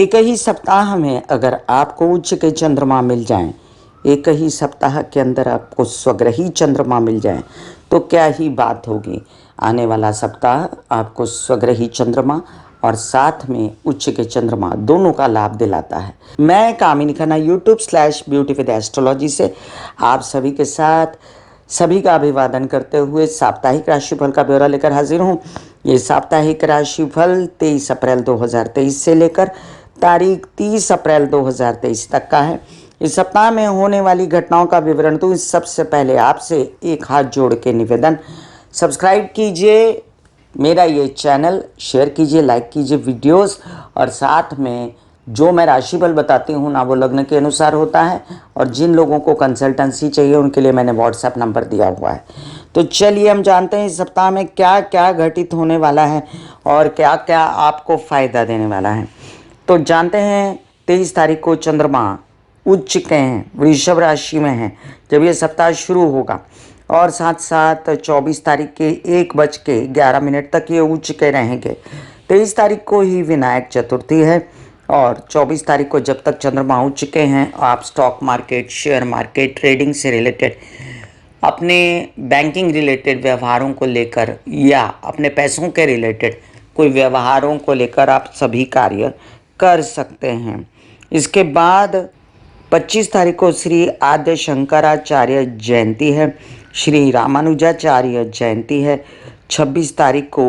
एक ही सप्ताह में अगर आपको उच्च के चंद्रमा मिल जाएं, एक ही सप्ताह के अंदर आपको स्वग्रही चंद्रमा मिल जाएं, तो क्या ही बात होगी। आने वाला सप्ताह आपको स्वग्रही चंद्रमा और साथ में उच्च के चंद्रमा दोनों का लाभ दिलाता है। मैं कामिनी खन्ना YouTube/ब्यूटी विद एस्ट्रोलॉजी से आप सभी के साथ सभी का अभिवादन करते हुए साप्ताहिक राशिफल का ब्यौरा लेकर हाजिर हूँ। ये साप्ताहिक राशिफल 23 अप्रैल 2023 से लेकर तारीख 30 अप्रैल 2023 तक का है। इस सप्ताह में होने वाली घटनाओं का विवरण दूं इस सबसे पहले आपसे एक हाथ जोड़ के निवेदन, सब्सक्राइब कीजिए मेरा ये चैनल, शेयर कीजिए, लाइक कीजिए वीडियोस, और साथ में जो मैं राशिफल बताती हूँ ना वो लग्न के अनुसार होता है, और जिन लोगों को कंसल्टेंसी चाहिए उनके लिए मैंने व्हाट्सएप नंबर दिया हुआ है। तो चलिए हम जानते हैं इस सप्ताह में क्या क्या घटित होने वाला है और क्या क्या आपको फ़ायदा देने वाला है। तो जानते हैं 23 तारीख को चंद्रमा उच्च के हैं, वृषभ राशि में हैं जब ये सप्ताह शुरू होगा, और साथ साथ 24 तारीख के 1:11 तक ये उच्च के रहेंगे। 23 तारीख को ही विनायक चतुर्थी है, और 24 तारीख को जब तक चंद्रमा उच्च के हैं आप stock market, share market, trading से रिलेटेड, अपने बैंकिंग रिलेटेड व्यवहारों को लेकर या अपने पैसों के रिलेटेड कोई व्यवहारों को लेकर आप सभी कार्य कर सकते हैं। इसके बाद 25 तारीख को श्री आद्य शंकराचार्य जयंती है, श्री रामानुजाचार्य जयंती है। 26 तारीख को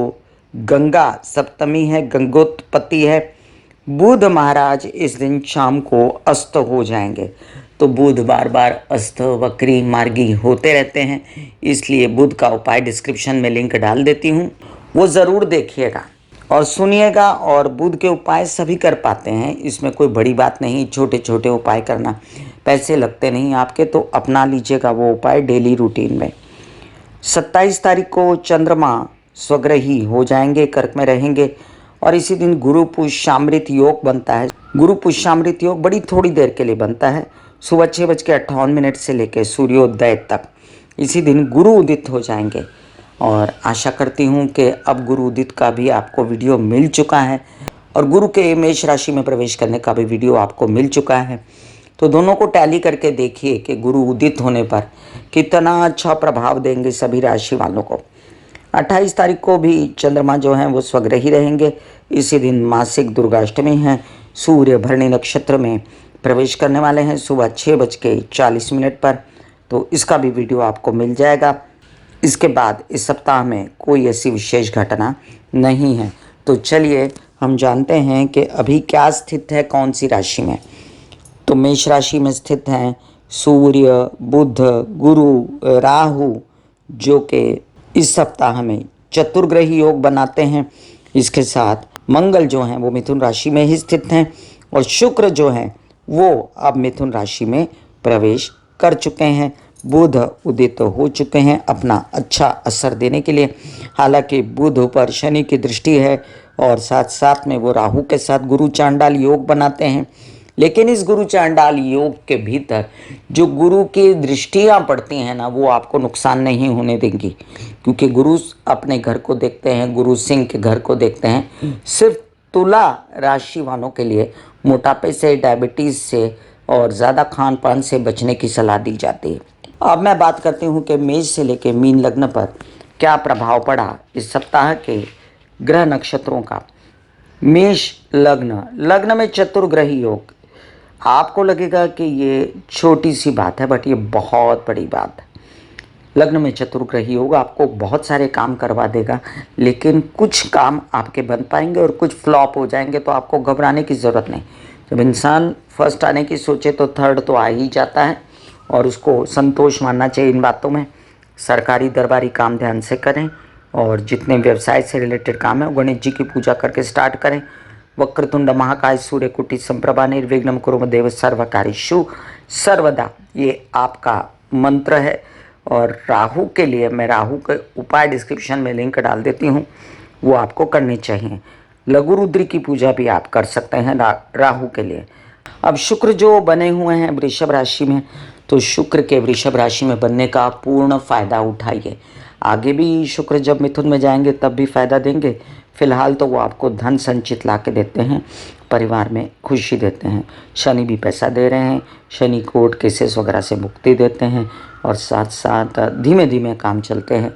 गंगा सप्तमी है, गंगोत्पत्ति है। बुध महाराज इस दिन शाम को अस्त हो जाएंगे। तो बुध बार बार अस्त, वक्री, मार्गी होते रहते हैं, इसलिए बुध का उपाय डिस्क्रिप्शन में लिंक डाल देती हूँ, वो ज़रूर देखिएगा और सुनिएगा। और बुध के उपाय सभी कर पाते हैं, इसमें कोई बड़ी बात नहीं। छोटे छोटे उपाय करना, पैसे लगते नहीं आपके, तो अपना लीजिएगा वो उपाय डेली रूटीन में। 27 तारीख को चंद्रमा स्वग्रही हो जाएंगे, कर्क में रहेंगे, और इसी दिन गुरु पुष्यामृत योग बनता है। गुरु पुष्यामृत योग बड़ी थोड़ी देर के लिए बनता है, सुबह 6:58 से लेकर सूर्योदय तक। इसी दिन गुरु उदित हो जाएंगे, और आशा करती हूँ कि अब गुरु उदित का भी आपको वीडियो मिल चुका है, और गुरु के मेष राशि में प्रवेश करने का भी वीडियो आपको मिल चुका है। तो दोनों को टैली करके देखिए कि गुरु उदित होने पर कितना अच्छा प्रभाव देंगे सभी राशि वालों को। 28 तारीख को भी चंद्रमा जो हैं वो स्वग्रही रहेंगे। इसी दिन मासिक दुर्गाष्टमी है, सूर्य भरणी नक्षत्र में प्रवेश करने वाले हैं सुबह 6:40 पर। तो इसका भी वीडियो आपको मिल जाएगा। इसके बाद इस सप्ताह में कोई ऐसी विशेष घटना नहीं है। तो चलिए हम जानते हैं कि अभी क्या स्थित है कौन सी राशि में। तो मेष राशि में स्थित हैं सूर्य, बुध, गुरु, राहु, जो कि इस सप्ताह में चतुर्ग्रही योग बनाते हैं। इसके साथ मंगल जो हैं वो मिथुन राशि में ही स्थित हैं, और शुक्र जो हैं वो अब मिथुन राशि में प्रवेश कर चुके हैं। बुध उदित हो चुके हैं अपना अच्छा असर देने के लिए। हालांकि बुध पर शनि की दृष्टि है, और साथ साथ में वो राहु के साथ गुरु चांडाल योग बनाते हैं। लेकिन इस गुरु चांडाल योग के भीतर जो गुरु की दृष्टियाँ पड़ती हैं ना, वो आपको नुकसान नहीं होने देंगी, क्योंकि गुरु अपने घर को देखते हैं, गुरु सिंह के घर को देखते हैं। सिर्फ तुला राशि वालों के लिए मोटापे से, डायबिटीज़ से और ज़्यादा खान पान से बचने की सलाह दी जाती है। अब मैं बात करती हूँ कि मेष से लेकर मीन लग्न पर क्या प्रभाव पड़ा इस सप्ताह के ग्रह नक्षत्रों का। मेष लग्न में चतुर्ग्रही योग, आपको लगेगा कि ये छोटी सी बात है, बट ये बहुत बड़ी बात है। लग्न में चतुर्ग्रही योग आपको बहुत सारे काम करवा देगा, लेकिन कुछ काम आपके बन पाएंगे और कुछ फ्लॉप हो जाएंगे। तो आपको घबराने की ज़रूरत नहीं। जब इंसान फर्स्ट आने की सोचे तो थर्ड तो आ ही जाता है, और उसको संतोष मानना चाहिए इन बातों में। सरकारी दरबारी काम ध्यान से करें, और जितने व्यवसाय से रिलेटेड काम है वो गणेश जी की पूजा करके स्टार्ट करें। वक्रतुंड महाकाय सूर्यकोटि संप्रभा निर्विघ्नं कुरुमदेव सर्वकार्येषु सर्वदा, ये आपका मंत्र है। और राहु के लिए मैं राहु के उपाय डिस्क्रिप्शन में लिंक डाल देती हूँ, वो आपको करनी चाहिए। लघु रुद्र की पूजा भी आप कर सकते हैं राहु के लिए। अब शुक्र जो बने हुए हैं वृषभ राशि में, तो शुक्र के वृषभ राशि में बनने का पूर्ण फ़ायदा उठाइए। आगे भी शुक्र जब मिथुन में जाएंगे तब भी फ़ायदा देंगे। फिलहाल तो वो आपको धन संचित ला के देते हैं, परिवार में खुशी देते हैं। शनि भी पैसा दे रहे हैं, शनि कोर्ट केसेस वगैरह से मुक्ति देते हैं और साथ साथ धीमे धीमे काम चलते हैं।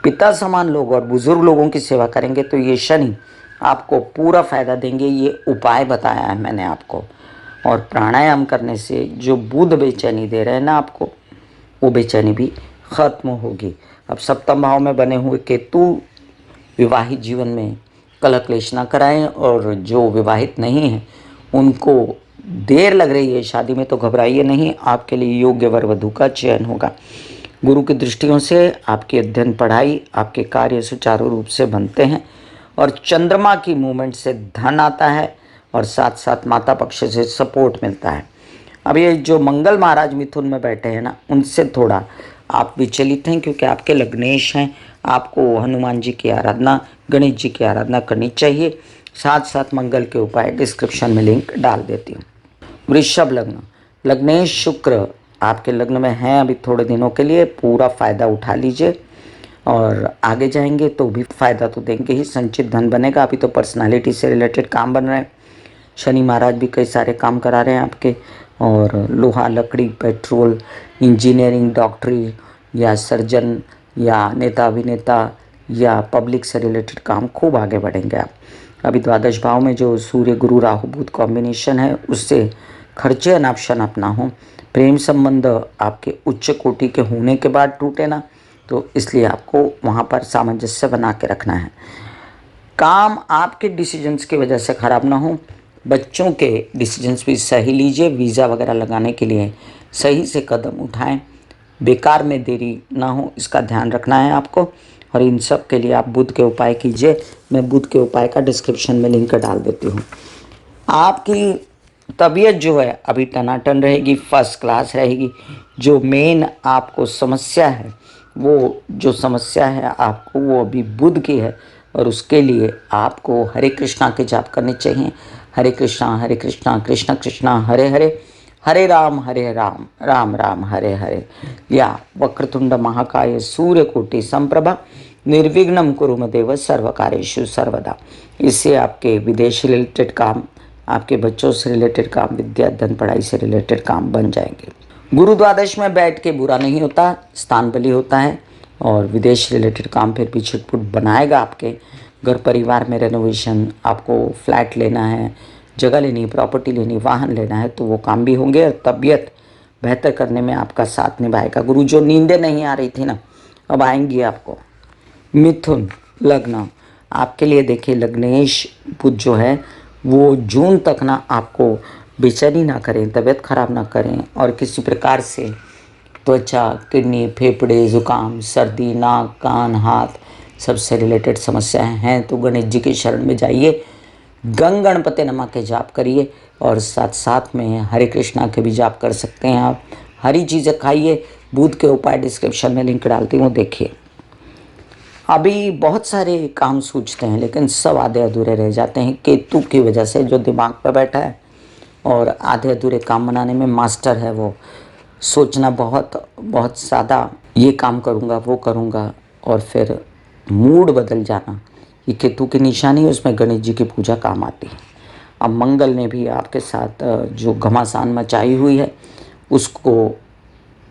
पिता समान लोग और बुज़ुर्ग लोगों की सेवा करेंगे तो ये शनि आपको पूरा फ़ायदा देंगे। ये उपाय बताया है मैंने आपको। और प्राणायाम करने से जो बुध बेचैनी दे रहे हैं ना आपको, वो बेचैनी भी ख़त्म होगी। अब सप्तम भाव में बने हुए केतु विवाहित जीवन में कलह क्लेश ना कराएं, और जो विवाहित नहीं हैं उनको देर लग रही है शादी में तो घबराइए नहीं, आपके लिए योग्य वर वधू का चयन होगा। गुरु की दृष्टियों से आपकी अध्ययन पढ़ाई, आपके कार्य सुचारू रूप से बनते हैं और चंद्रमा की मूवमेंट से धन आता है और साथ साथ माता पक्ष से सपोर्ट मिलता है। अब ये जो मंगल महाराज मिथुन में बैठे हैं ना, उनसे थोड़ा आप विचलित हैं क्योंकि आपके लग्नेश हैं। आपको हनुमान जी की आराधना, गणेश जी की आराधना करनी चाहिए। साथ साथ मंगल के उपाय डिस्क्रिप्शन में लिंक डाल देती हूँ। वृषभ लग्न, लग्नेश शुक्र आपके लग्न में हैं अभी थोड़े दिनों के लिए, पूरा फ़ायदा उठा लीजिए और आगे जाएंगे तो भी फ़ायदा तो देंगे ही। संचित धन बनेगा। अभी तो पर्सनालिटी से रिलेटेड काम बन रहे हैं। शनि महाराज भी कई सारे काम करा रहे हैं आपके, और लोहा, लकड़ी, पेट्रोल, इंजीनियरिंग, डॉक्टरी या सर्जन या नेता अभिनेता या पब्लिक से रिलेटेड काम खूब आगे बढ़ेंगे आप। अभी द्वादश भाव में जो सूर्य गुरु राहु बुध कॉम्बिनेशन है उससे खर्चे अनाप शनाप ना हो। प्रेम संबंध आपके उच्च कोटि के होने के बाद टूटे ना, तो इसलिए आपको वहाँ पर सामंजस्य बना के रखना है। काम आपके डिसीजंस की वजह से ख़राब ना हो। बच्चों के डिसीजंस भी सही लीजिए। वीज़ा वगैरह लगाने के लिए सही से कदम उठाएं, बेकार में देरी ना हो, इसका ध्यान रखना है आपको। और इन सब के लिए आप बुध के उपाय कीजिए। मैं बुध के उपाय का डिस्क्रिप्शन में लिंक डाल देती हूँ। आपकी तबीयत जो है अभी टनाटन रहेगी, फर्स्ट क्लास रहेगी। जो मेन आपको समस्या है, वो जो समस्या है आपको, वो अभी बुध की है और उसके लिए आपको हरे कृष्णा के जाप करने चाहिए। हरे कृष्णा कृष्ण कृष्णा हरे हरे, हरे राम राम राम हरे हरे, या वक्रतुंड महाकाय सूर्यकोटि संप्रभा निर्विघ्नं कुरु मे देव सर्वकार्येषु सर्वदा। इससे आपके विदेश रिलेटेड काम, आपके बच्चों से रिलेटेड काम, विद्या धन पढ़ाई से रिलेटेड काम बन जाएंगे। गुरु द्वादश में बैठ के बुरा नहीं होता, स्थान बली होता है और विदेश रिलेटेड काम फिर भी छिटपुट बनाएगा। आपके घर परिवार में रेनोवेशन, आपको फ्लैट लेना है, जगह लेनी, प्रॉपर्टी लेनी, वाहन लेना है, तो वो काम भी होंगे और तबीयत बेहतर करने में आपका साथ निभाएगा। गुरु जो नींदें नहीं आ रही थी ना, अब आएंगी आपको। मिथुन लग्न, आपके लिए देखिए लग्नेश बुध जो है वो जून तक ना आपको बेचैनी ना करें, तबीयत खराब ना करें और किसी प्रकार से त्वचा, किडनी, फेफड़े, ज़ुकाम, सर्दी, नाक, कान, हाथ सबसे रिलेटेड समस्याएं हैं तो गणेश जी की शरण में जाइए, गंग गणपति नमः के जाप करिए और साथ साथ में हरे कृष्णा के भी जाप कर सकते हैं आप। हरी चीज़ें खाइए। बुध के उपाय डिस्क्रिप्शन में लिंक डालती हूँ, देखिए। अभी बहुत सारे काम सूझते हैं लेकिन सब आधे अधूरे रह जाते हैं केतु की वजह से, जो दिमाग पर बैठा है और आधे अधूरे काम बनाने में मास्टर है। वो सोचना बहुत ज़्यादा, ये काम करूँगा वो करूँगा, और फिर मूड बदल जाना, ये केतु की निशानी है। उसमें गणेश जी की पूजा काम आती है। अब मंगल ने भी आपके साथ जो घमासान मचाई हुई है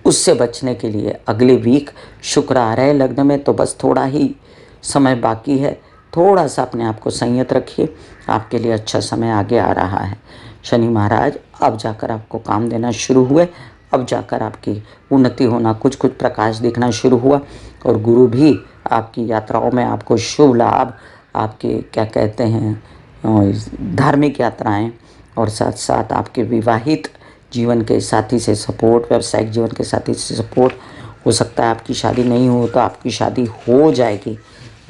उससे बचने के लिए अगले वीक शुक्र आ रहे हैं लग्न में, तो बस थोड़ा ही समय बाकी है। थोड़ा सा अपने आप को संयत रखिए, आपके लिए अच्छा समय आगे आ रहा है। शनि महाराज अब जाकर आपको काम देना शुरू हुए, अब जाकर आपकी उन्नति होना, कुछ प्रकाश दिखना शुरू हुआ। और गुरु भी आपकी यात्राओं में आपको शुभ लाभ, आपके क्या कहते हैं धार्मिक यात्राएं और साथ साथ आपके विवाहित जीवन के साथी से सपोर्ट, व्यावसायिक जीवन के साथी से सपोर्ट। हो सकता है आपकी शादी नहीं हो तो आपकी शादी हो जाएगी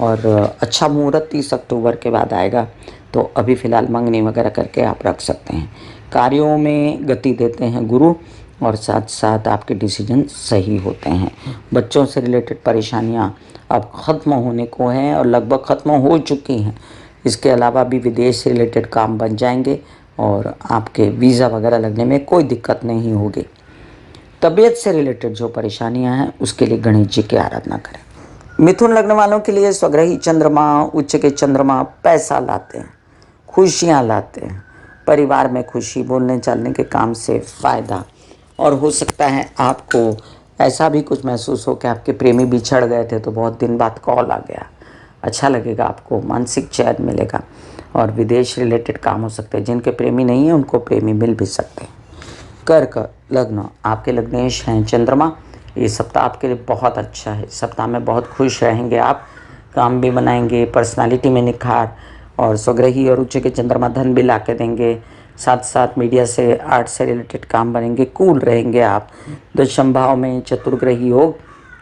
और अच्छा मुहूर्त 30 अक्टूबर के बाद आएगा, तो अभी फ़िलहाल मंगनी वगैरह करके आप रख सकते हैं। कार्यों में गति देते हैं गुरु और साथ साथ आपके डिसीजन सही होते हैं। बच्चों से रिलेटेड परेशानियां अब ख़त्म होने को हैं और लगभग ख़त्म हो चुकी हैं। इसके अलावा भी विदेश से रिलेटेड काम बन जाएंगे और आपके वीज़ा वगैरह लगने में कोई दिक्कत नहीं होगी। तबीयत से रिलेटेड जो परेशानियां हैं उसके लिए गणेश जी की आराधना करें। मिथुन लग्न वालों के लिए स्वग्रही चंद्रमा, उच्च के चंद्रमा पैसा लाते हैं, खुशियां लाते हैं, परिवार में खुशी, बोलने चालने के काम से फ़ायदा। और हो सकता है आपको ऐसा भी कुछ महसूस हो कि आपके प्रेमी बिछड़ गए थे तो बहुत दिन बाद कॉल आ गया, अच्छा लगेगा, आपको मानसिक चैन मिलेगा। और विदेश रिलेटेड काम हो सकते हैं। जिनके प्रेमी नहीं है उनको प्रेमी मिल भी सकते हैं। कर्क लग्न, आपके लग्नेश हैं चंद्रमा। ये सप्ताह आपके लिए बहुत अच्छा है। सप्ताह में बहुत खुश रहेंगे आप, काम भी बनाएंगे, पर्सनालिटी में निखार, और स्वग्रही और उच्च के चंद्रमा धन भी ला के देंगे। साथ साथ मीडिया से, आर्ट से रिलेटेड काम बनेंगे, कूल रहेंगे आप। दशम भाव में चतुर्ग्रही योग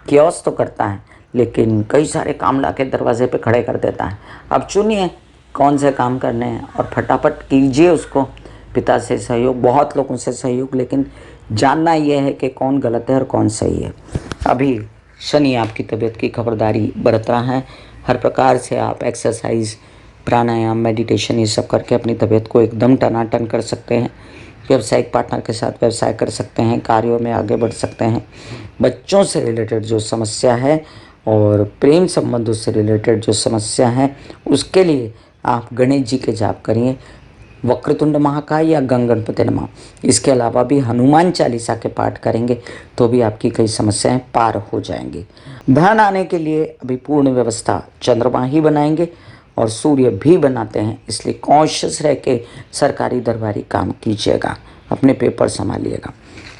क्योस तो करता है लेकिन कई सारे काम ला के दरवाजे पे खड़े कर देता है। अब चुनिए कौन से काम करने हैं और फटाफट कीजिए उसको। पिता से सहयोग, बहुत लोगों से सहयोग, लेकिन जानना यह है कि कौन गलत है और कौन सही है। अभी शनि आपकी तबीयत की खबरदारी बरत रहा है। हर प्रकार से आप एक्सरसाइज, प्राणायाम, मेडिटेशन ये सब करके अपनी तबीयत को एकदम टनाटन कर सकते हैं। व्यावसायिक पार्टनर के साथ व्यवसाय कर सकते हैं, कार्यों में आगे बढ़ सकते हैं। बच्चों से रिलेटेड जो समस्या है और प्रेम संबंधों से रिलेटेड जो समस्या है उसके लिए आप गणेश जी के जाप करिए, वक्रतुंड महाकाय या गंगणपति नमः। इसके अलावा भी हनुमान चालीसा के पाठ करेंगे तो भी आपकी कई समस्याएं पार हो जाएंगी। धन आने के लिए अभी पूर्ण व्यवस्था चंद्रमा ही बनाएंगे और सूर्य भी बनाते हैं, इसलिए कॉन्शियस रह के सरकारी दरबारी काम कीजिएगा, अपने पेपर संभालिएगा।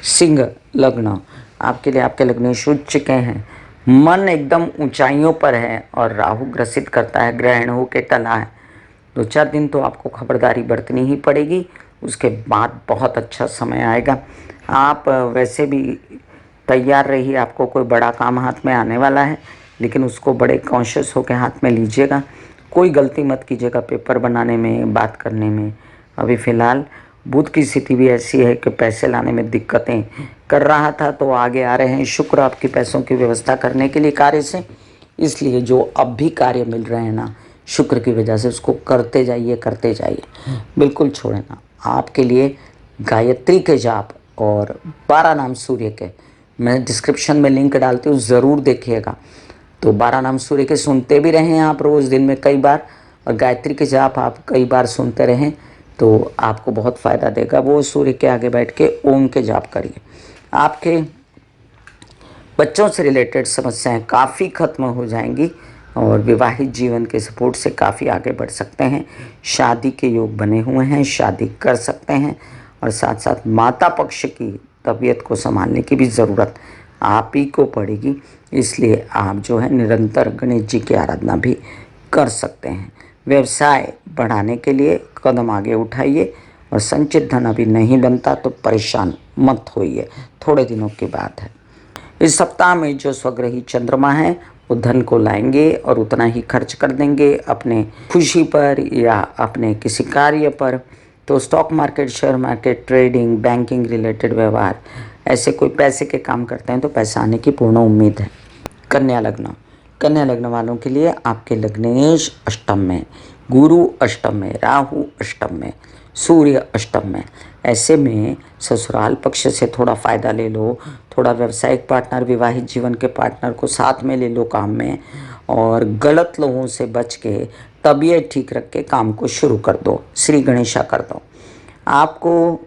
सिंह लग्न, आपके लिए आपके लग्नेश उच्च के हैं, मन एकदम ऊंचाइयों पर है और राहु ग्रसित करता है, ग्रहण होके टला है। 2-4 दिन तो आपको खबरदारी बरतनी ही पड़ेगी, उसके बाद बहुत अच्छा समय आएगा। आप वैसे भी तैयार रहिए, आपको कोई बड़ा काम हाथ में आने वाला है, लेकिन उसको बड़े कॉन्शियस होकर हाथ में लीजिएगा। कोई गलती मत कीजिएगा पेपर बनाने में, बात करने में। अभी फ़िलहाल बुध की स्थिति भी ऐसी है कि पैसे लाने में दिक्कतें कर रहा था, तो आगे आ रहे हैं शुक्र आपके पैसों की व्यवस्था करने के लिए कार्य से। इसलिए जो अब भी कार्य मिल रहे हैं ना, शुक्र की वजह से उसको करते जाइए, बिल्कुल छोड़े ना। आपके लिए गायत्री के जाप और 12 नाम सूर्य के मैं डिस्क्रिप्शन में लिंक डालती हूँ, ज़रूर देखिएगा। तो 12 नाम सूर्य के सुनते भी रहें आप रोज़ दिन में कई बार, और गायत्री के जाप आप कई बार सुनते रहें तो आपको बहुत फ़ायदा देगा। वो सूर्य के आगे बैठ के ओम के जाप करिए। आपके बच्चों से रिलेटेड समस्याएं काफ़ी खत्म हो जाएंगी और विवाहित जीवन के सपोर्ट से काफ़ी आगे बढ़ सकते हैं। शादी के योग बने हुए हैं, शादी कर सकते हैं। और साथ साथ माता पक्ष की तबीयत को संभालने की भी ज़रूरत आप ही को पड़ेगी, इसलिए आप जो है निरंतर गणेश जी की आराधना भी कर सकते हैं। व्यवसाय बढ़ाने के लिए कदम आगे उठाइए, और संचित धन अभी नहीं बनता तो परेशान मत होइए, थोड़े दिनों की बात है। इस सप्ताह में जो स्वग्रही चंद्रमा है वो धन को लाएंगे और उतना ही खर्च कर देंगे अपने खुशी पर या अपने किसी कार्य पर। तो stock market, share market, trading, banking related व्यवहार, ऐसे कोई पैसे के काम करते हैं तो पैसा आने की पूर्ण उम्मीद है। कन्या लग्न, कन्या लग्न वालों के लिए आपके लग्नेश अष्टम में, गुरु अष्टम में, राहु अष्टम में, सूर्य अष्टम में। ऐसे में ससुराल पक्ष से थोड़ा फ़ायदा ले लो, थोड़ा व्यावसायिक पार्टनर, विवाहित जीवन के पार्टनर को साथ में ले लो काम में, और गलत लोगों से बच के तबीयत ठीक रख के काम को शुरू कर दो, श्री गणेशा कर दो। आपको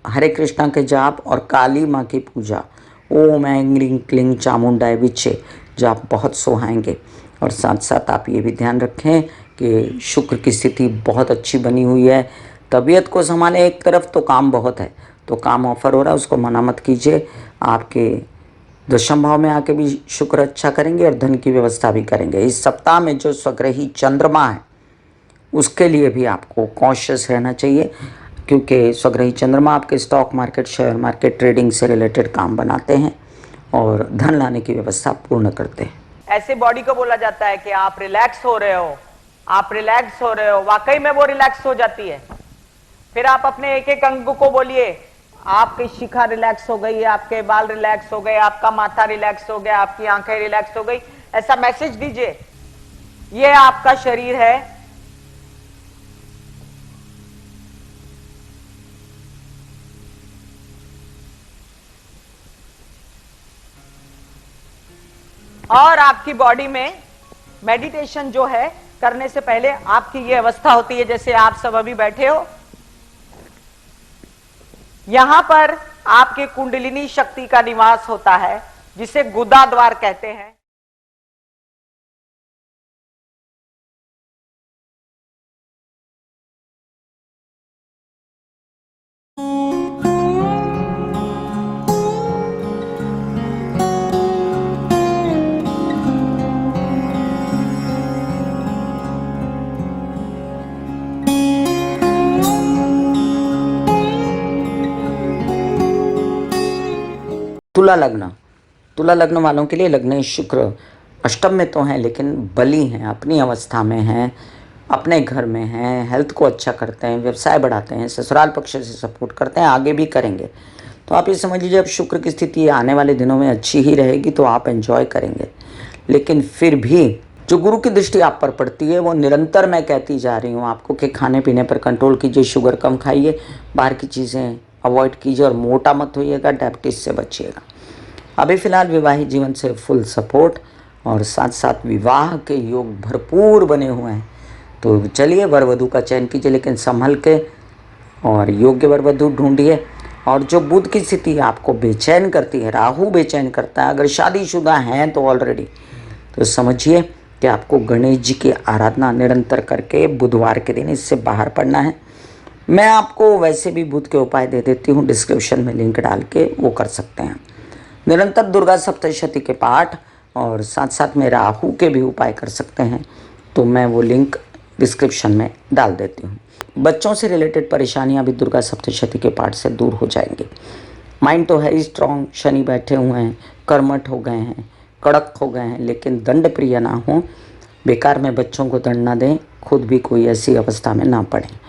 हरे कृष्णा के जाप और काली माँ की पूजा, ओम ऐं ह्रीं क्लीं चामुंडाय विचे जाप बहुत सुहाएंगे। और साथ साथ आप ये भी ध्यान रखें कि शुक्र की स्थिति बहुत अच्छी बनी हुई है। तबीयत को संभाले एक तरफ, तो काम बहुत है, तो काम ऑफर हो रहा है उसको मना मत कीजिए। आपके दशम भाव में आके भी शुक्र अच्छा करेंगे और धन की व्यवस्था भी करेंगे। इस सप्ताह में जो स्वग्रही चंद्रमा है उसके लिए भी आपको कॉन्शियस रहना चाहिए, क्योंकि स्वग्रही चंद्रमा आपके stock market, share market, trading से रिलेटेड काम बनाते हैं और धन लाने की व्यवस्था पूर्ण करते हैं। ऐसे बॉडी को बोला जाता है कि आप रिलैक्स हो रहे हो, आप रिलैक्स हो रहे हो, वाकई में वो रिलैक्स हो जाती है। फिर आप अपने एक एक अंग को बोलिए, आपकी शिखा रिलैक्स हो गई, आपके बाल रिलैक्स हो गए, आपका माथा रिलैक्स हो गया, आपकी आंखें रिलैक्स हो गई, ऐसा मैसेज दीजिए। ये आपका शरीर है, और आपकी बॉडी में मेडिटेशन जो है करने से पहले आपकी ये अवस्था होती है, जैसे आप सब अभी बैठे हो, यहां पर आपके कुंडलिनी शक्ति का निवास होता है, जिसे गुदा द्वार कहते हैं। तुला लग्न, तुला लग्न वालों के लिए लग्नेश शुक्र अष्टम में तो हैं लेकिन बली हैं, अपनी अवस्था में हैं, अपने घर में हैं, हेल्थ को अच्छा करते हैं, व्यवसाय बढ़ाते हैं, ससुराल पक्ष से सपोर्ट करते हैं, आगे भी करेंगे। तो आप ये समझ लीजिए अब शुक्र की स्थिति आने वाले दिनों में अच्छी ही रहेगी तो आप एंजॉय करेंगे। लेकिन फिर भी जो गुरु की दृष्टि आप पर पड़ती है वो निरंतर मैं कहती जा रही हूँ आपको कि खाने पीने पर कंट्रोल कीजिए, शुगर कम खाइए, बाहर की चीज़ें अवॉइड कीजिए और मोटा मत होइएगा, डायबिटीज से बचिएगा। अभी फ़िलहाल विवाहित जीवन से फुल सपोर्ट और साथ साथ विवाह के योग भरपूर बने हुए हैं। तो चलिए वर वधू का चयन कीजिए, लेकिन संभल के और योग्य वर वधू ढूंढिए। और जो बुध की स्थिति आपको बेचैन करती है, राहु बेचैन करता है, अगर शादीशुदा हैं तो ऑलरेडी, तो समझिए कि आपको गणेश जी की आराधना निरंतर करके बुधवार के दिन इससे बाहर पड़ना है। मैं आपको वैसे भी बुध के उपाय दे देती हूँ, डिस्क्रिप्शन में लिंक डाल के वो कर सकते हैं। निरंतर दुर्गा सप्तशती के पाठ और साथ साथ में राहु के भी उपाय कर सकते हैं, तो मैं वो लिंक डिस्क्रिप्शन में डाल देती हूँ। बच्चों से रिलेटेड परेशानियाँ भी दुर्गा सप्तशती के पाठ से दूर हो जाएंगी। माइंड तो है ही स्ट्रॉन्ग, शनि बैठे हुए हैं, कर्मठ हो गए हैं, कड़क हो गए हैं, लेकिन दंड प्रिय ना हो, बेकार में बच्चों को दंड ना दें, खुद भी कोई ऐसी अवस्था में ना पड़े।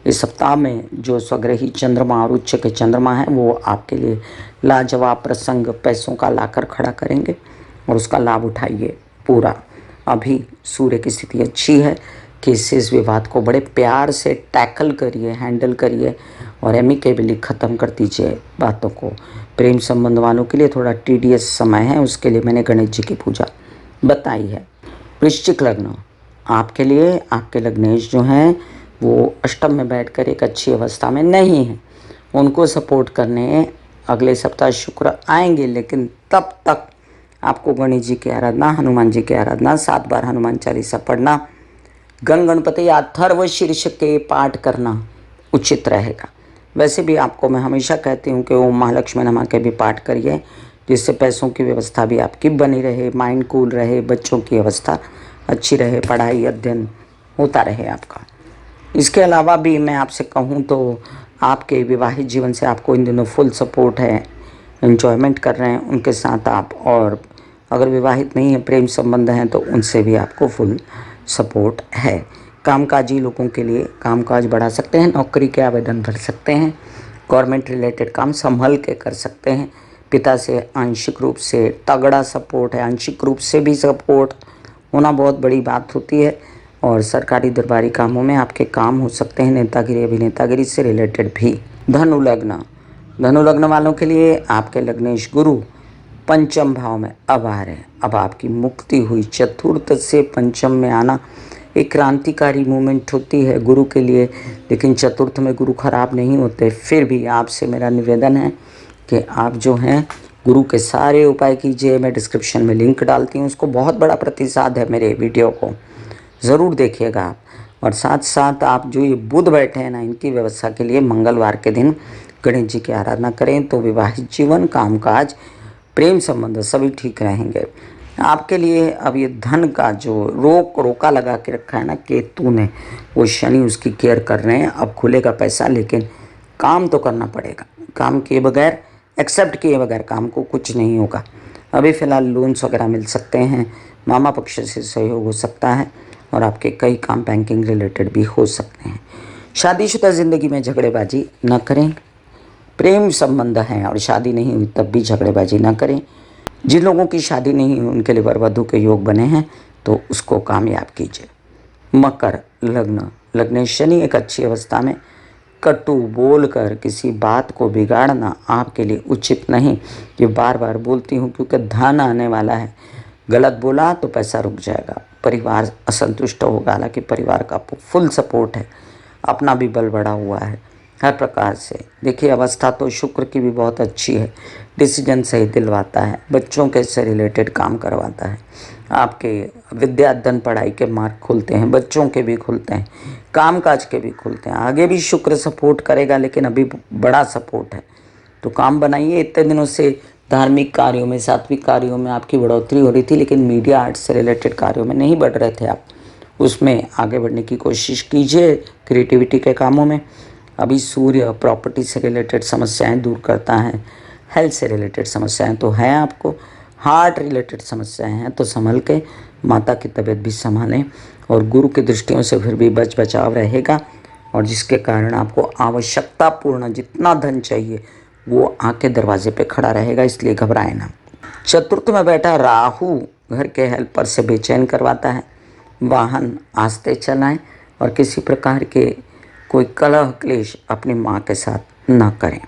इस सप्ताह में जो स्वग्रही चंद्रमा और उच्च के चंद्रमा हैं वो आपके लिए लाजवाब प्रसंग पैसों का लाकर खड़ा करेंगे और उसका लाभ उठाइए पूरा। अभी सूर्य की स्थिति अच्छी है कि इस विवाद को बड़े प्यार से टैकल करिए, हैंडल करिए और एमिकेबली ख़त्म कर दीजिए बातों को। प्रेम संबंध वालों के लिए थोड़ा टीडियस समय है, उसके लिए मैंने गणेश जी की पूजा बताई है। वृश्चिक लग्न, आपके लिए आपके लग्नेश जो हैं वो अष्टम में बैठकर एक अच्छी अवस्था में नहीं है। उनको सपोर्ट करने अगले सप्ताह शुक्र आएंगे, लेकिन तब तक आपको गणेश जी की आराधना, हनुमान जी की आराधना, 7 बार हनुमान चालीसा पढ़ना, गणपति अथर्व शीर्ष के पाठ करना उचित रहेगा। वैसे भी आपको मैं हमेशा कहती हूँ कि ओम महालक्ष्मी नमः के भी पाठ करिए, जिससे पैसों की व्यवस्था भी आपकी बनी रहे, माइंड कूल रहे, बच्चों की अवस्था अच्छी रहे, पढ़ाई अध्ययन होता रहे आपका। इसके अलावा भी मैं आपसे कहूँ तो आपके विवाहित जीवन से आपको इन दिनों फुल सपोर्ट है, एंजॉयमेंट कर रहे हैं उनके साथ आप, और अगर विवाहित नहीं है, प्रेम संबंध हैं, तो उनसे भी आपको फुल सपोर्ट है। कामकाजी लोगों के लिए कामकाज बढ़ा सकते हैं, नौकरी के आवेदन भर सकते हैं, गवर्नमेंट रिलेटेड काम संभल के कर सकते हैं। पिता से आंशिक रूप से तगड़ा सपोर्ट है, आंशिक रूप से भी सपोर्ट होना बहुत बड़ी बात होती है। और सरकारी दरबारी कामों में आपके काम हो सकते हैं, नेतागिरी अभिनेतागिरी से रिलेटेड भी। धनु लग्न, धनु लग्न वालों के लिए आपके लग्नेश गुरु पंचम भाव में अब आ रहे हैं। अब आपकी मुक्ति हुई, चतुर्थ से पंचम में आना एक क्रांतिकारी मूवमेंट होती है गुरु के लिए, लेकिन चतुर्थ में गुरु खराब नहीं होते। फिर भी आपसे मेरा निवेदन है कि आप जो हैं गुरु के सारे उपाय कीजिए। मैं डिस्क्रिप्शन में लिंक डालती हूँ, उसको बहुत बड़ा प्रतिसाद है मेरे वीडियो को, ज़रूर देखिएगा आप। और साथ साथ आप जो ये बुध बैठे हैं ना, इनकी व्यवस्था के लिए मंगलवार के दिन गणेश जी की आराधना करें तो विवाहित जीवन, कामकाज, प्रेम संबंध सभी ठीक रहेंगे। आपके लिए अब ये धन का जो रोका लगा के रखा है ना केतु ने, वो शनि उसकी केयर कर रहे हैं। अब खुलेगा पैसा, लेकिन काम तो करना पड़ेगा। काम किए बगैर, एक्सेप्ट किए बगैर काम को कुछ नहीं होगा। अभी फ़िलहाल लोन्स वगैरह मिल सकते हैं, मामा पक्ष से सहयोग हो सकता है और आपके कई काम बैंकिंग रिलेटेड भी हो सकते हैं। शादीशुदा ज़िंदगी में झगड़ेबाजी न करें, प्रेम संबंध हैं और शादी नहीं हुई तब भी झगड़ेबाजी ना करें। जिन लोगों की शादी नहीं हुई उनके लिए वर वधू के योग बने हैं तो उसको कामयाब कीजिए। मकर लग्न, लग्नेश शनि एक अच्छी अवस्था में, कटु बोलकर किसी बात को बिगाड़ना आपके लिए उचित नहीं। ये बार बार बोलती हूँ क्योंकि धन आने वाला है। गलत बोला तो पैसा रुक जाएगा, परिवार असंतुष्ट होगा। हालांकि परिवार का फुल सपोर्ट है, अपना भी बल बढ़ा हुआ है हर प्रकार से। देखिए अवस्था तो शुक्र की भी बहुत अच्छी है, डिसीजन सही दिलवाता है, बच्चों के से रिलेटेड काम करवाता है, आपके विद्या अध्ययन पढ़ाई के मार्ग खुलते हैं, बच्चों के भी खुलते हैं, कामकाज के भी खुलते हैं। आगे भी शुक्र सपोर्ट करेगा, लेकिन अभी बड़ा सपोर्ट है, तो काम बनाइए। इतने दिनों से धार्मिक कार्यों में, सात्विक कार्यों में आपकी बढ़ोतरी हो रही थी, लेकिन मीडिया आर्ट से रिलेटेड कार्यों में नहीं बढ़ रहे थे आप, उसमें आगे बढ़ने की कोशिश कीजिए, क्रिएटिविटी के कामों में। अभी सूर्य प्रॉपर्टी से रिलेटेड समस्याएं दूर करता है, हेल्थ से रिलेटेड समस्याएं तो हैं आपको, हार्ट रिलेटेड समस्याएं हैं तो संभल के, माता की तबीयत भी संभालें, और गुरु की दृष्टियों से फिर भी बच बचाव रहेगा, और जिसके कारण आपको आवश्यकता पूर्ण जितना धन चाहिए वो आके दरवाजे पे खड़ा रहेगा, इसलिए घबराए ना। चतुर्थ में बैठा राहु घर के हेल्पर से बेचैन करवाता है। वाहन आस्ते चलाएं और किसी प्रकार के कोई कलह क्लेश अपनी माँ के साथ ना करें।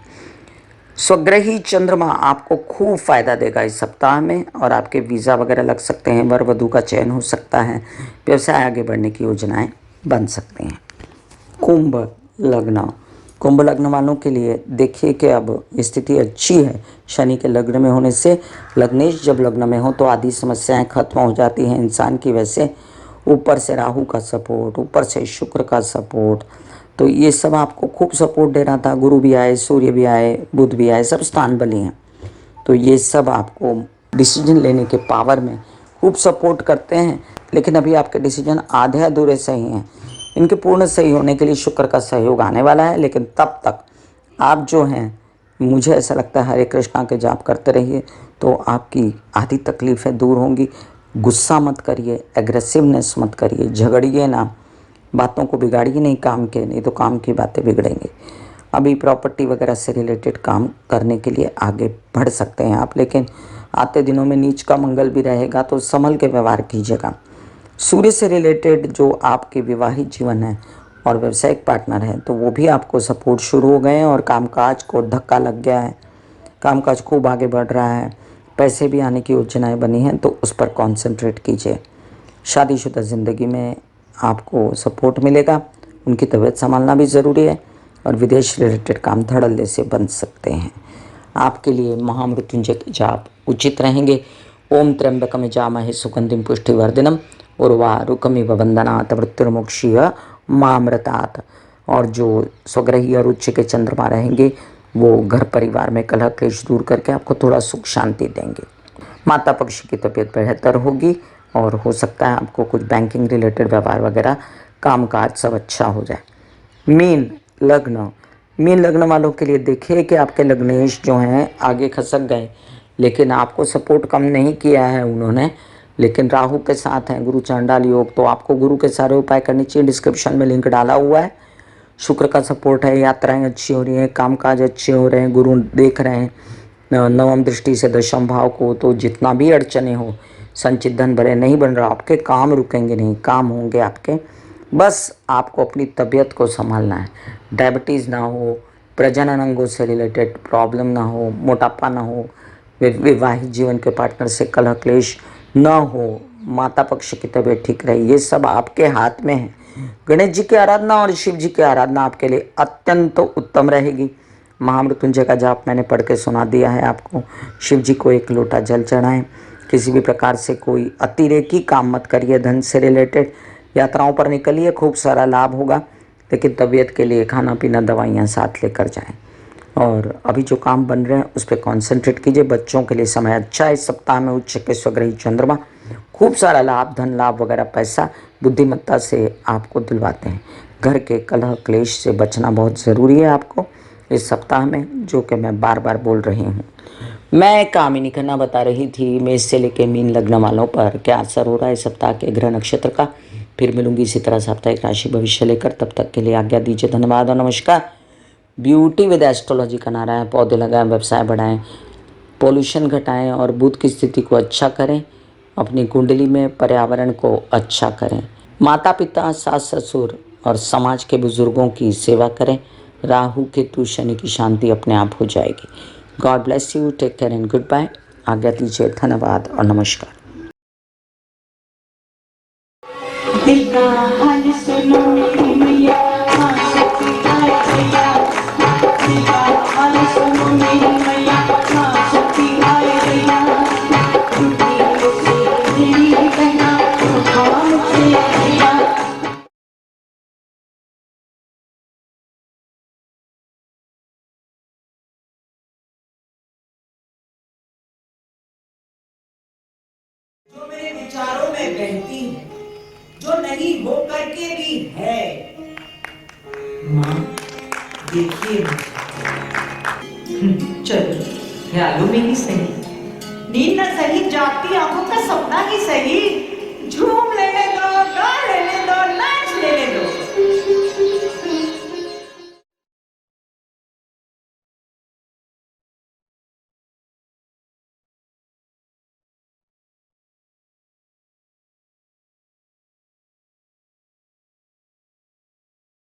स्वग्रही चंद्रमा आपको खूब फायदा देगा इस सप्ताह में, और आपके वीज़ा वगैरह लग सकते हैं, वर वधू का चयन हो सकता है, व्यवसाय आगे बढ़ने की योजनाएं बन सकती हैं। कुंभ लग्न वालों के लिए देखिए कि अब स्थिति अच्छी है। शनि के लग्न में होने से, लग्नेश जब लग्न में हो तो आधी समस्याएं खत्म हो जाती हैं इंसान की। वैसे ऊपर से राहु का सपोर्ट, ऊपर से शुक्र का सपोर्ट, तो ये सब आपको खूब सपोर्ट दे रहा था। गुरु भी आए, सूर्य भी आए, बुध भी आए, सब स्थान बली हैं, तो ये सब आपको डिसीजन लेने के पावर में खूब सपोर्ट करते हैं। लेकिन अभी आपके डिसीजन आधे अधूरे सही हैं, इनके पूर्ण सही होने के लिए शुक्र का सहयोग आने वाला है। लेकिन तब तक आप जो हैं, मुझे ऐसा लगता है हरे कृष्णा के जाप करते रहिए, तो आपकी आधी तकलीफ़ें दूर होंगी। गुस्सा मत करिए, एग्रेसिवनेस मत करिए, झगड़िए ना, बातों को बिगाड़िए नहीं काम के, नहीं तो काम की बातें बिगड़ेंगी। अभी प्रॉपर्टी वगैरह से रिलेटेड काम करने के लिए आगे बढ़ सकते हैं आप, लेकिन आते दिनों में नीच का मंगल भी रहेगा, तो संभल के व्यवहार कीजिएगा। सूर्य से रिलेटेड जो आपके विवाहित जीवन है और व्यावसायिक पार्टनर है, तो वो भी आपको सपोर्ट शुरू हो गए हैं, और कामकाज को धक्का लग गया है, कामकाज खूब आगे बढ़ रहा है, पैसे भी आने की योजनाएं बनी हैं, तो उस पर कॉन्सेंट्रेट कीजिए। शादीशुदा ज़िंदगी में आपको सपोर्ट मिलेगा, उनकी तबीयत संभालना भी ज़रूरी है, और विदेश रिलेटेड काम धड़ल्ले से बन सकते हैं। आपके लिए महामृत्युंजय के जाप उचित रहेंगे। ओम त्र्यंबकम यजामहे सुगंधिम पुष्टिवर्धनम उर्वारुकमिव बंधनात् मृत्युर्मुक्षीय मामृतात्। और जो स्वग्रही और उच्च के चंद्रमा रहेंगे, वो घर परिवार में कलह क्लेश दूर करके आपको थोड़ा सुख शांति देंगे। माता पक्ष की तबीयत बेहतर होगी, और हो सकता है आपको कुछ बैंकिंग रिलेटेड व्यवहार वगैरह कामकाज सब अच्छा हो जाए। मीन लग्न वालों के लिए देखिए कि आपके लग्नेश जो हैं आगे खसक गए, लेकिन आपको सपोर्ट कम नहीं किया है उन्होंने, लेकिन राहु के साथ हैं गुरु चांडाल योग, तो आपको गुरु के सारे उपाय करनी चाहिए। डिस्क्रिप्शन में लिंक डाला हुआ है। शुक्र का सपोर्ट है, यात्राएं अच्छी हो रही हैं, कामकाज अच्छे हो रहे हैं, गुरु देख रहे हैं नवम दृष्टि से दशम भाव को, तो जितना भी अड़चने हो, संचित धन भले नहीं बन रहा, आपके काम रुकेंगे नहीं, काम होंगे आपके। बस आपको अपनी तबीयत को संभालना है, डायबिटीज़ ना हो, प्रजनन अंगों से रिलेटेड प्रॉब्लम ना हो, मोटापा ना हो, विवाहित जीवन के पार्टनर से कलह क्लेश ना हो, माता पक्ष की तबीयत ठीक रहे, ये सब आपके हाथ में है। गणेश जी की आराधना और शिव जी की आराधना आपके लिए अत्यंत उत्तम रहेगी। महामृत्युंजय का जाप मैंने पढ़ के सुना दिया है आपको। शिव जी को एक लोटा जल चढ़ाएं। किसी भी प्रकार से कोई अतिरेकी काम मत करिए, धन से रिलेटेड यात्राओं पर निकलिए, खूब सारा लाभ होगा, लेकिन तबीयत के लिए खाना पीना दवाइयाँ साथ लेकर जाएं। और अभी जो काम बन रहे हैं उस पर कॉन्सेंट्रेट कीजिए। बच्चों के लिए समय अच्छा है। इस सप्ताह में उच्च के स्वग्रही चंद्रमा खूब सारा लाभ, धन लाभ वगैरह, पैसा बुद्धिमत्ता से आपको दिलवाते हैं। घर के कलह क्लेश से बचना बहुत ज़रूरी है आपको इस सप्ताह में, जो कि मैं बार बार बोल रही हूँ। मैं कामिनी खन्ना बता रही थी मेष से लेके मीन लग्न वालों पर क्या असर हो रहा है इस सप्ताह के ग्रह नक्षत्र का। फिर मिलूंगी इसी तरह साप्ताहिक राशि भविष्य लेकर। तब तक के लिए आज्ञा दीजिए। धन्यवाद और नमस्कार। ब्यूटी विद एस्ट्रोलॉजी का नारा है। पौधे लगाएं, व्यवसाय बढ़ाएं, पोल्यूशन घटाएं और बुध की स्थिति को अच्छा करें। अपनी कुंडली में पर्यावरण को अच्छा करें। माता पिता, सास ससुर और समाज के बुजुर्गों की सेवा करें। राहु केतु शनि की शांति अपने आप हो जाएगी। God bless you, take care and goodbye. आज्ञा दीजिए। धन्यवाद और नमस्कार। दिल का हाल सुनो मेरी मैया, हाँ सच्ची बात भैया। जो मेरे विचारों में बहती है, जो नहीं हो करके भी है। माँ देखिए चलो ख्यालों में ही सही, नींद न सही, जागती आंखों का सपना ही सही, झूम लेने दो, गा लेने दो, नाच लेने दो।